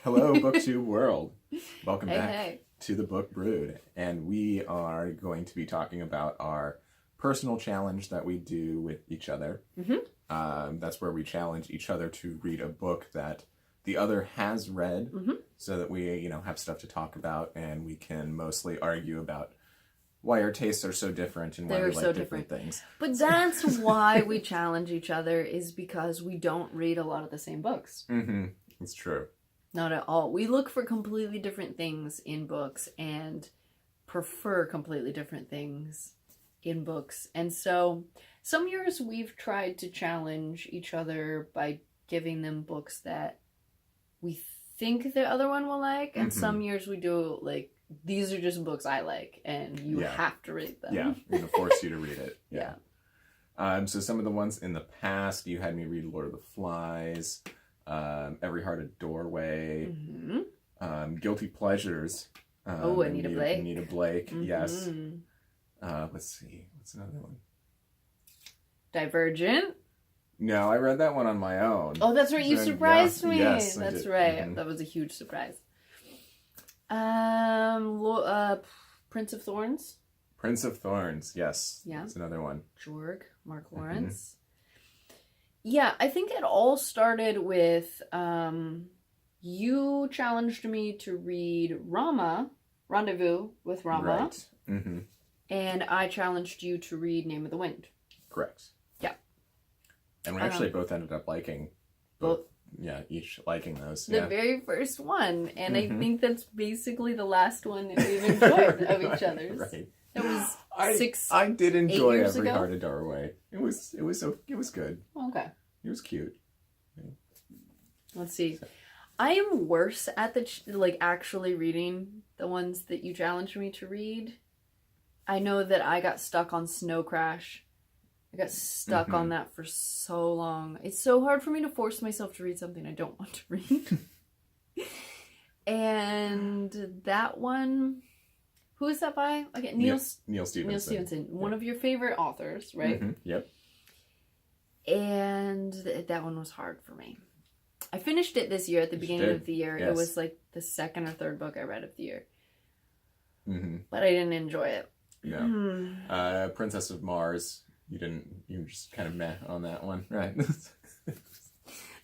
Hello, BookTube world. Welcome back Hey. to the Book Brood. And we are going to be talking about our personal challenge that we do with each other. That's where we challenge each other to read a book that the other has read so that we, have stuff to talk about and we can mostly argue about why our tastes are so different and why They're we so like different different. things. But that's why we challenge each other, is because we don't read a lot of the same books. It's true. Not at all. We look for completely different things in books and prefer completely different things in books. And so some years we've tried to challenge each other by giving them books that we think the other one will like. And some years we do like, these are just books I like and you have to read them. Yeah, we're going to force you to read it. Yeah. So some of the ones in the past, you had me read Lord of the Flies, Every Heart a Doorway, Guilty Pleasures. Anita Blake. Anita Blake, yes. Let's see, what's another one? Divergent. No, I read that one on my own. Oh, that's right. You surprised me. Yes, That's did. right. That was a huge surprise. Prince of Thorns. Prince of Thorns, yes. Yeah. That's another one. Jorg, Mark Lawrence. Yeah, I think it all started with you challenged me to read Rama, Rendezvous with Rama. Right. And I challenged you to read Name of the Wind. Correct. Yeah. And we actually both ended up liking both. Yeah, each liking those. The very first one. And I think that's basically the last one that we've enjoyed of each other's. Right. It was I did enjoy years Every ago? Heart a Doorway. It was good. Okay. It was cute. Let's see. I am worse at actually reading the ones that you challenged me to read. I know that I got stuck on Snow Crash. I got stuck on that for so long. It's so hard for me to force myself to read something I don't want to read. And that one, who is that by? Okay, Neil Stephenson. Neil Stephenson, one of your favorite authors, right? Yep. And that one was hard for me. I finished it this year at the beginning of the year. Yes. It was like the second or third book I read of the year. But I didn't enjoy it. Yeah. Princess of Mars. You were just kind of meh on that one, right?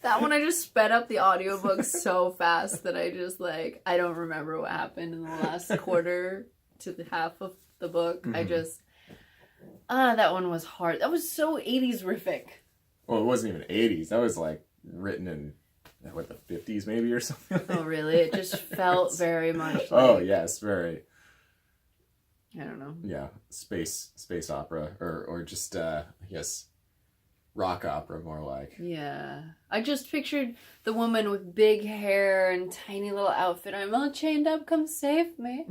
That one I just sped up the audiobook so fast that I just I don't remember what happened in the last quarter to the half of the book. I just, that one was hard. That was so 80s-rific. Well, it wasn't even 80s. That was written in, the 50s maybe or something? Oh, really? It just felt very much like... Oh, yes, very... I don't know. Yeah, space opera, or just, I guess, rock opera, more like. Yeah. I just pictured the woman with big hair and tiny little outfit. I'm all chained up, come save me.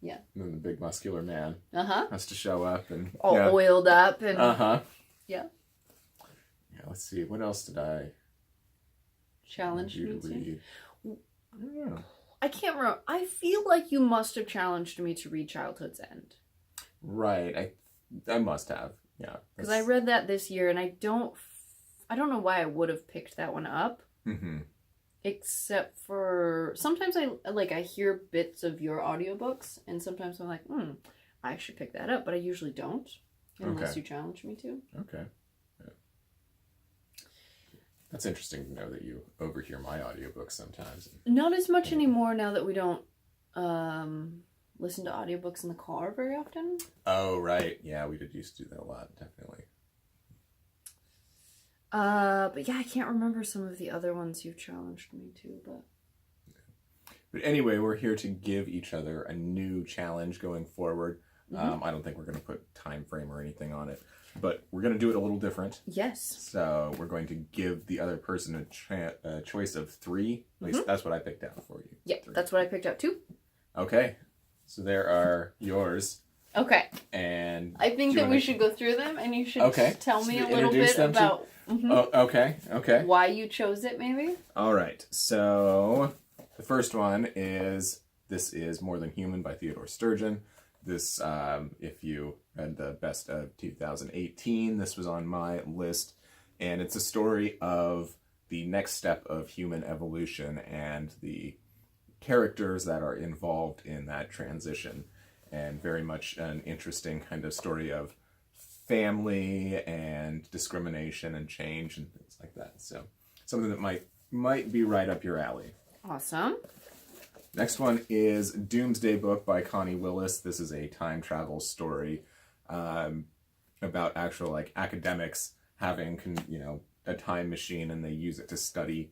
Yeah. And then the big muscular man Uh-huh. has to show up and... All oiled up and... Yeah, let's see. What else did I... Challenge me to read? I don't know. I can't remember. I feel like you must have challenged me to read Childhood's End. Right. I must have. Yeah. Because I read that this year, and I don't know why I would have picked that one up. Except for sometimes I hear bits of your audiobooks, and sometimes I'm like, I should pick that up, but I usually don't unless you challenge me to. Okay. Yeah. That's interesting to know that you overhear my audiobooks sometimes. Not as much anymore now that we don't listen to audiobooks in the car very often. Oh, right. Yeah, we did used to do that a lot, definitely. But yeah, I can't remember some of the other ones you've challenged me to, but... But anyway, we're here to give each other a new challenge going forward. I don't think we're going to put time frame or anything on it, but we're going to do it a little different. Yes. So we're going to give the other person a choice of 3. At least that's what I picked out for you. Yeah, 3. that's what I picked out too. Okay. So there are yours. Okay. And I think that we should go through them, and you should tell me a little bit about okay. why you chose it, maybe? All right. So the first one is More Than Human by Theodore Sturgeon. This, if you read the best of 2018, this was on my list. And it's a story of the next step of human evolution and the characters that are involved in that transition, and very much an interesting kind of story of family and discrimination and change and things like that. So something that might be right up your alley. Awesome. Next one is Doomsday Book by Connie Willis. This is a time travel story about actual like academics having a time machine, and they use it to study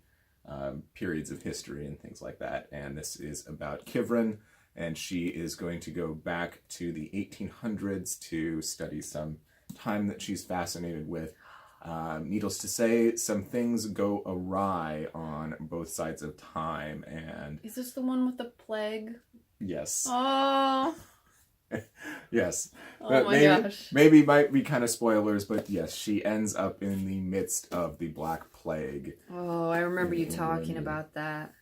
periods of history and things like that. And this is about Kivrin, and she is going to go back to the 1800s to study some time that she's fascinated with. Needless to say, some things go awry on both sides of time, and... Is this the one with the plague? Yes. Oh! Yes. Oh my gosh. Maybe might be kind of spoilers, but yes, she ends up in the midst of the Black Plague. Oh, I remember you talking about that.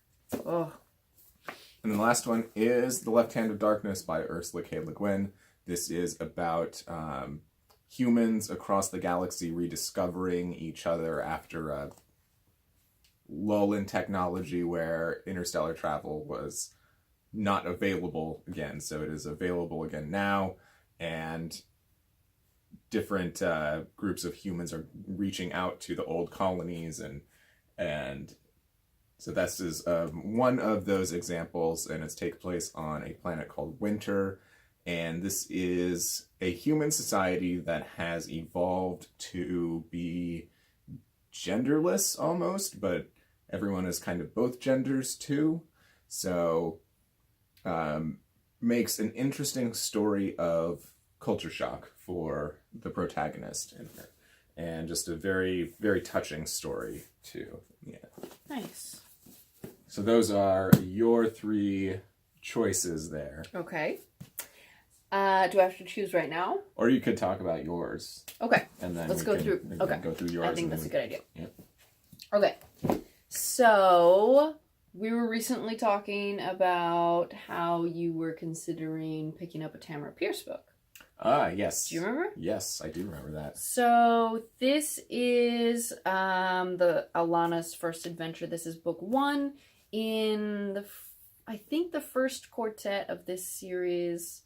Oh. And then the last one is The Left Hand of Darkness by Ursula K. Le Guin. This is about humans across the galaxy rediscovering each other after a lull in technology where interstellar travel was not available again. So it is available again now, and different groups of humans are reaching out to the old colonies, and so this is one of those examples, and it takes place on a planet called Winter. And this is a human society that has evolved to be genderless almost, but everyone is kind of both genders too. So makes an interesting story of culture shock for the protagonist in her. And just a very, very touching story too. Yeah. Nice. So those are your 3 choices there. Okay. Do I have to choose right now? Or you could talk about yours. Okay. And then let's go through. Okay. Go through yours. I think that's a good idea. Yeah. Okay. So we were recently talking about how you were considering picking up a Tamara Pierce book. Ah, yes. Do you remember? Yes, I do remember that. So this is the Alana's first adventure. This is book 1 in I think the first quartet of this series.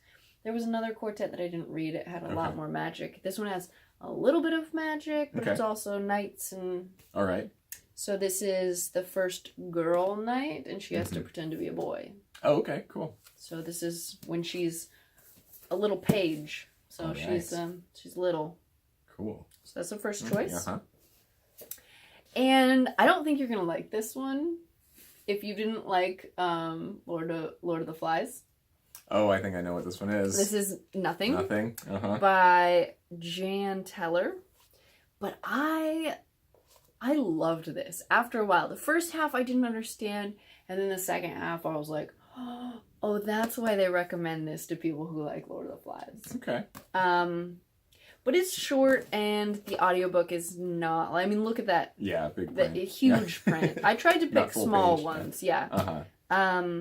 There was another quartet that I didn't read. It had a lot more magic. This one has a little bit of magic, but it's also knights and... All right. So this is the first girl knight, and she has to pretend to be a boy. Oh, okay, cool. So this is when she's a little page. So she's little. Cool. So that's the first choice. Uh-huh. And I don't think you're gonna like this one if you didn't like Lord of the Flies. Oh, I think I know what this one is. This is Nothing. Nothing. By Jan Teller. But I loved this. After a while, the first half I didn't understand, and then the second half I was like, oh, that's why they recommend this to people who like Lord of the Flies. Okay. But it's short, and the audiobook is not... I mean, look at that. Yeah, big print. Huge print. I tried to pick small ones. Yeah. Uh-huh.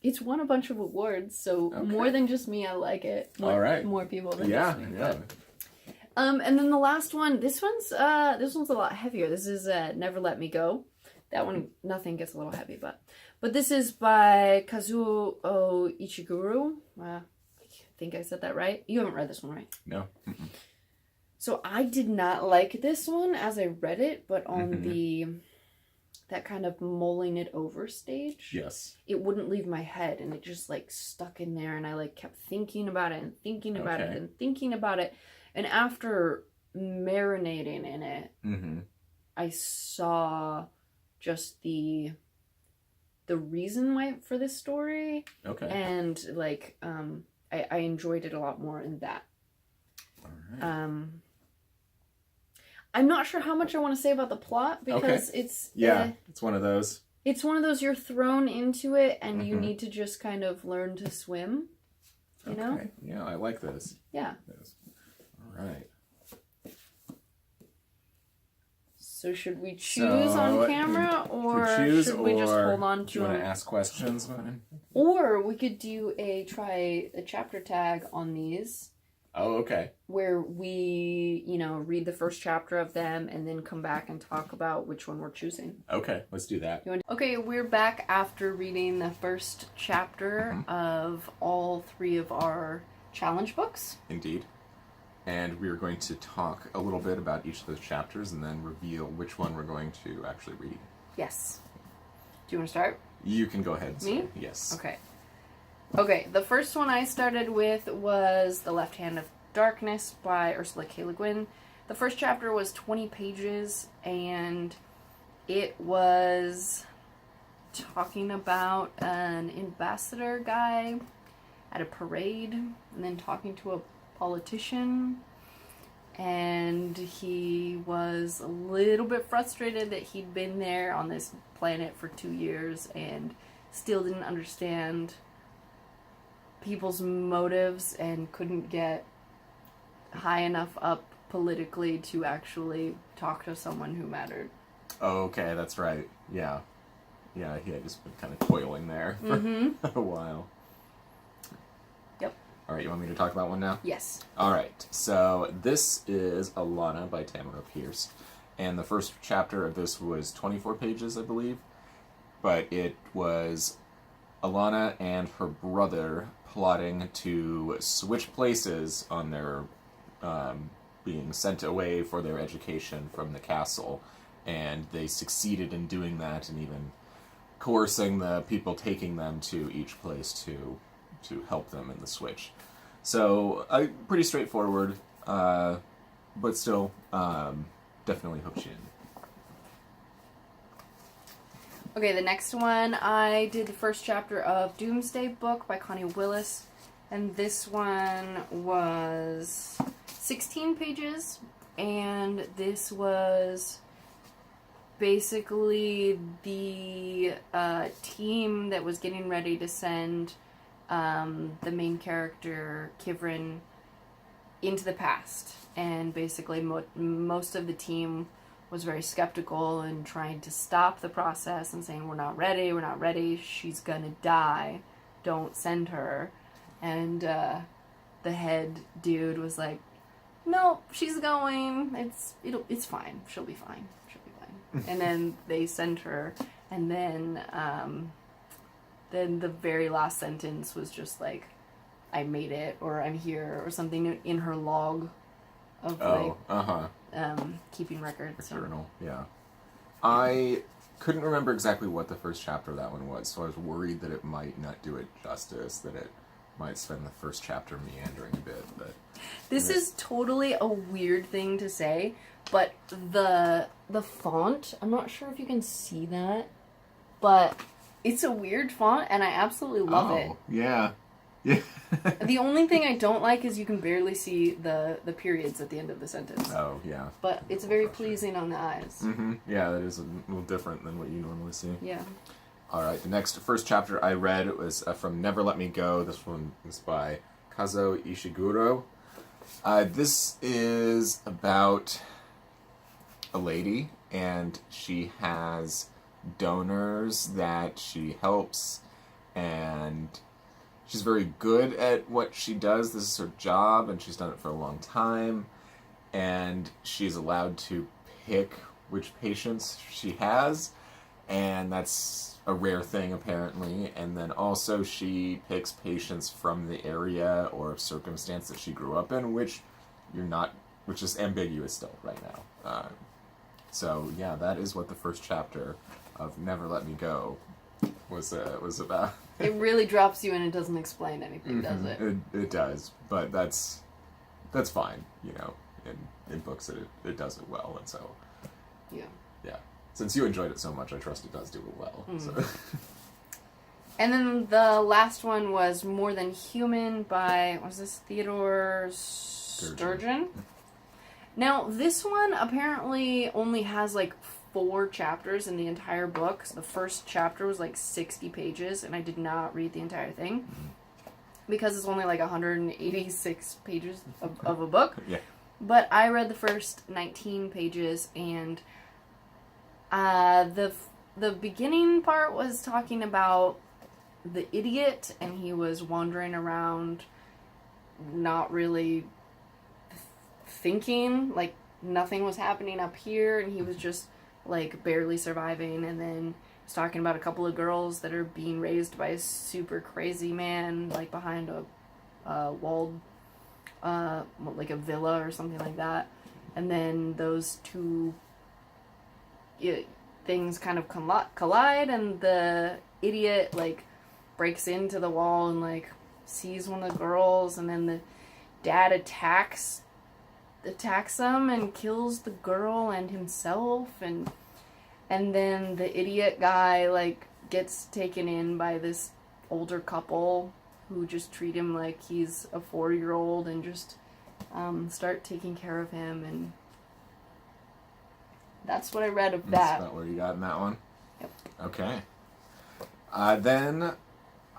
It's won a bunch of awards, so more than just me, I like it. All right. More people than just me. Yeah. And then the last one, this one's a lot heavier. This is Never Let Me Go. That one, Nothing gets a little heavy, but this is by Kazuo Ichiguro. I think I said that right. You haven't read this one, right? No. So I did not like this one as I read it, but on that kind of mulling it over stage. Yes. It wouldn't leave my head, and it just like stuck in there, and I like kept thinking about it and thinking about it and thinking about it. And after marinating in it, I saw just the reason why for this story. Okay. And like I enjoyed it a lot more in that. All right. I'm not sure how much I want to say about the plot because it's it's one of those. It's one of those you're thrown into it and you need to just kind of learn to swim. You know? Yeah, I like this. Yeah. All right. So should we choose on camera, or should we just hold on to? Do you want to ask questions? Or we could try a chapter tag on these, Oh, okay. where we, read the first chapter of them and then come back and talk about which one we're choosing. Okay, let's do that. Okay, we're back after reading the first chapter of all three of our challenge books. Indeed. And we're going to talk a little bit about each of those chapters and then reveal which one we're going to actually read. Yes. Do you want to start? You can go ahead. Me? Yes. Okay, the first one I started with was The Left Hand of Darkness by Ursula K. Le Guin. The first chapter was 20 pages, and it was talking about an ambassador guy at a parade, and then talking to a politician, and he was a little bit frustrated that he'd been there on this planet for 2 years and still didn't understand people's motives and couldn't get high enough up politically to actually talk to someone who mattered. Oh, okay, that's right. Yeah. Yeah, he had just been kind of toiling there for a while. Yep. All right, you want me to talk about one now? Yes. All right, so this is Alana by Tamara Pierce. And the first chapter of this was 24 pages, I believe. But it was Alana and her brother plotting to switch places on their being sent away for their education from the castle. And they succeeded in doing that and even coercing the people taking them to each place to help them in the switch. So, pretty straightforward, but still definitely hooks you in. Okay, the next one, I did the first chapter of Doomsday Book by Connie Willis, and this one was 16 pages, and this was basically the team that was getting ready to send the main character, Kivrin, into the past, and basically most of the team was very skeptical and trying to stop the process and saying, we're not ready, she's gonna die, don't send her. And the head dude was like, no, she's going, it's fine, she'll be fine. And then they sent her, and then the very last sentence was just like, I made it, or I'm here, or something in her log of keeping records. Journal, yeah. I couldn't remember exactly what the first chapter of that one was, so I was worried that it might not do it justice, that it might spend the first chapter meandering a bit, but... This is totally a weird thing to say, but the font, I'm not sure if you can see that, but it's a weird font, and I absolutely love it. Yeah. The only thing I don't like is you can barely see the periods at the end of the sentence. Oh, yeah. But it's very pleasing on the eyes. Mm-hmm. Yeah, that is a little different than what you normally see. Yeah. All right, the first chapter I read was from Never Let Me Go. This one is by Kazuo Ishiguro. This is about a lady, and she has donors that she helps, and she's very good at what she does. This is her job, and she's done it for a long time, and she's allowed to pick which patients she has, and that's a rare thing apparently. And then also she picks patients from the area or circumstance that she grew up in, which is ambiguous still right now. So yeah, that is what the first chapter of Never Let Me Go was about. It really drops you and it doesn't explain anything, does it? It does, but that's fine, in books it does it well, and so yeah. Since you enjoyed it so much, I trust it does do it well. So. And then the last one was More Than Human by, was this Theodore Sturgeon? Now, this one apparently only has like 4 chapters in the entire book. So the first chapter was like 60 pages, and I did not read the entire thing because it's only like 186 pages of a book. Yeah. But I read the first 19 pages, and the beginning part was talking about the idiot, and he was wandering around not really thinking like nothing was happening up here, and he was just like barely surviving. And then he's talking about a couple of girls that are being raised by a super crazy man, like behind a walled, like a villa or something like that. And then those two things kind of collide, and the idiot like breaks into the wall and like sees one of the girls, and then the dad attacks them and kills the girl and himself, and then the idiot guy like gets taken in by this older couple who just treat him like he's a 4-year-old and just start taking care of him, and that's what I read of that. That's about where you got in that one? Yep. Okay. Then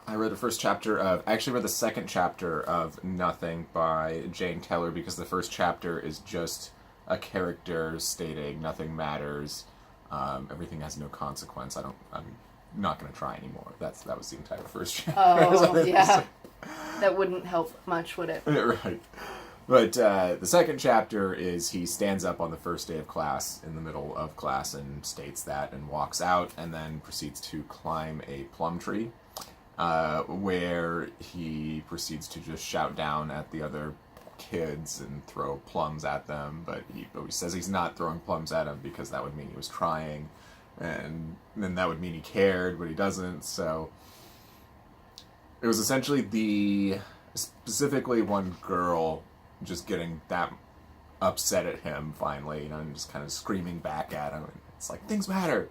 I read I actually read the second chapter of Nothing by Jane Teller, because the first chapter is just a character stating nothing matters, everything has no consequence. I'm not going to try anymore. That was the entire first chapter. Oh, yeah. That wouldn't help much, would it? Right. But the second chapter is he stands up on the first day of class, in the middle of class, and states that, and walks out, and then proceeds to climb a plum tree, where he proceeds to just shout down at the other kids and throw plums at them, but he says he's not throwing plums at them because that would mean he was trying, and then that would mean he cared, but he doesn't. So it was essentially specifically one girl just getting that upset at him finally, and just kind of screaming back at him. It's like, things matter.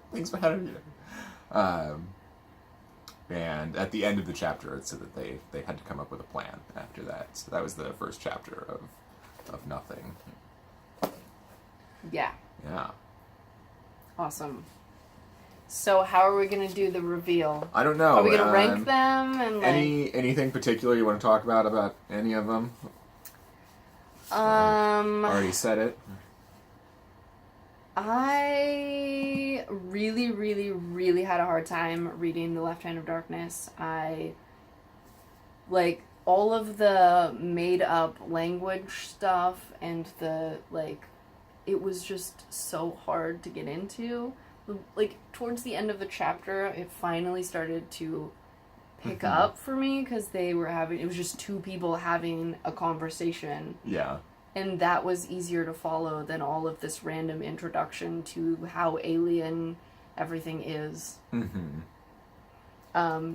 And at the end of the chapter, it said that they had to come up with a plan after that. So that was the first chapter of Nothing. Yeah. Yeah. Awesome. So how are we going to do the reveal? I don't know. Are we going to rank them? And like... anything particular you want to talk about any of them? Already said it. I really, really, really had a hard time reading The Left Hand of Darkness. Like, all of the made-up language stuff and it was just so hard to get into. Like, towards the end of the chapter, it finally started to pick up for me, because it was just two people having a conversation. Yeah. And that was easier to follow than all of this random introduction to how alien everything is. Mm-hmm.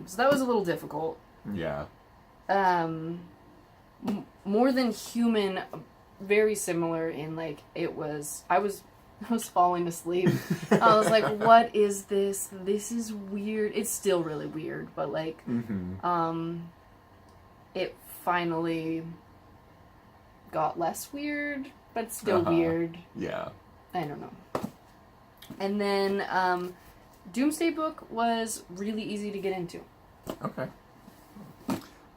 So that was a little difficult. Yeah. More Than Human, very similar in, like, I was falling asleep. I was like, what is this? This is weird. It's still really weird, but, like, it finally got less weird, but still weird. Yeah. I don't know. And then Doomsday Book was really easy to get into. Okay.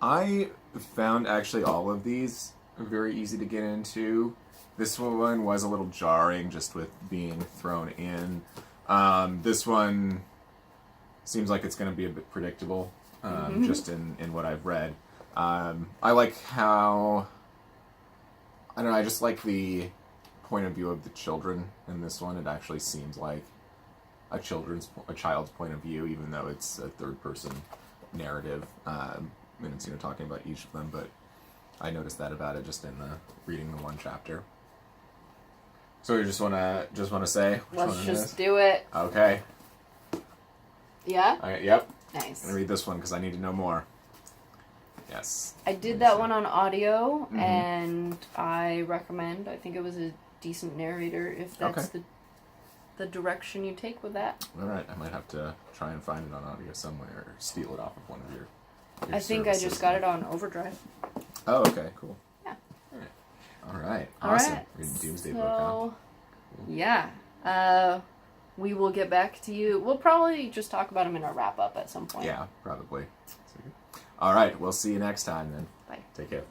I found actually all of these very easy to get into. This one was a little jarring just with being thrown in. This one seems like it's going to be a bit predictable, just in what I've read. I like how... I don't know, I just like the point of view of the children in this one. It actually seems like a child's point of view, even though it's a third-person narrative. And it's, talking about each of them, but I noticed that about it just in reading the one chapter. So you just wanna say which Let's one just do it. Okay. Yeah? Okay, yep. Nice. I'm gonna read this one because I need to know more. Yes. I did that one on audio, and I recommend. I think it was a decent narrator if that's the direction you take with that. All right, I might have to try and find it on audio somewhere, or steal it off of one of your I think I just got it on Overdrive. Oh, okay, cool. Yeah. All right. Awesome. Right. Reading Doomsday Book, huh? Cool. Yeah. We will get back to you. We'll probably just talk about them in our wrap-up at some point. Yeah, probably. All right, we'll see you next time then. Bye. Take care.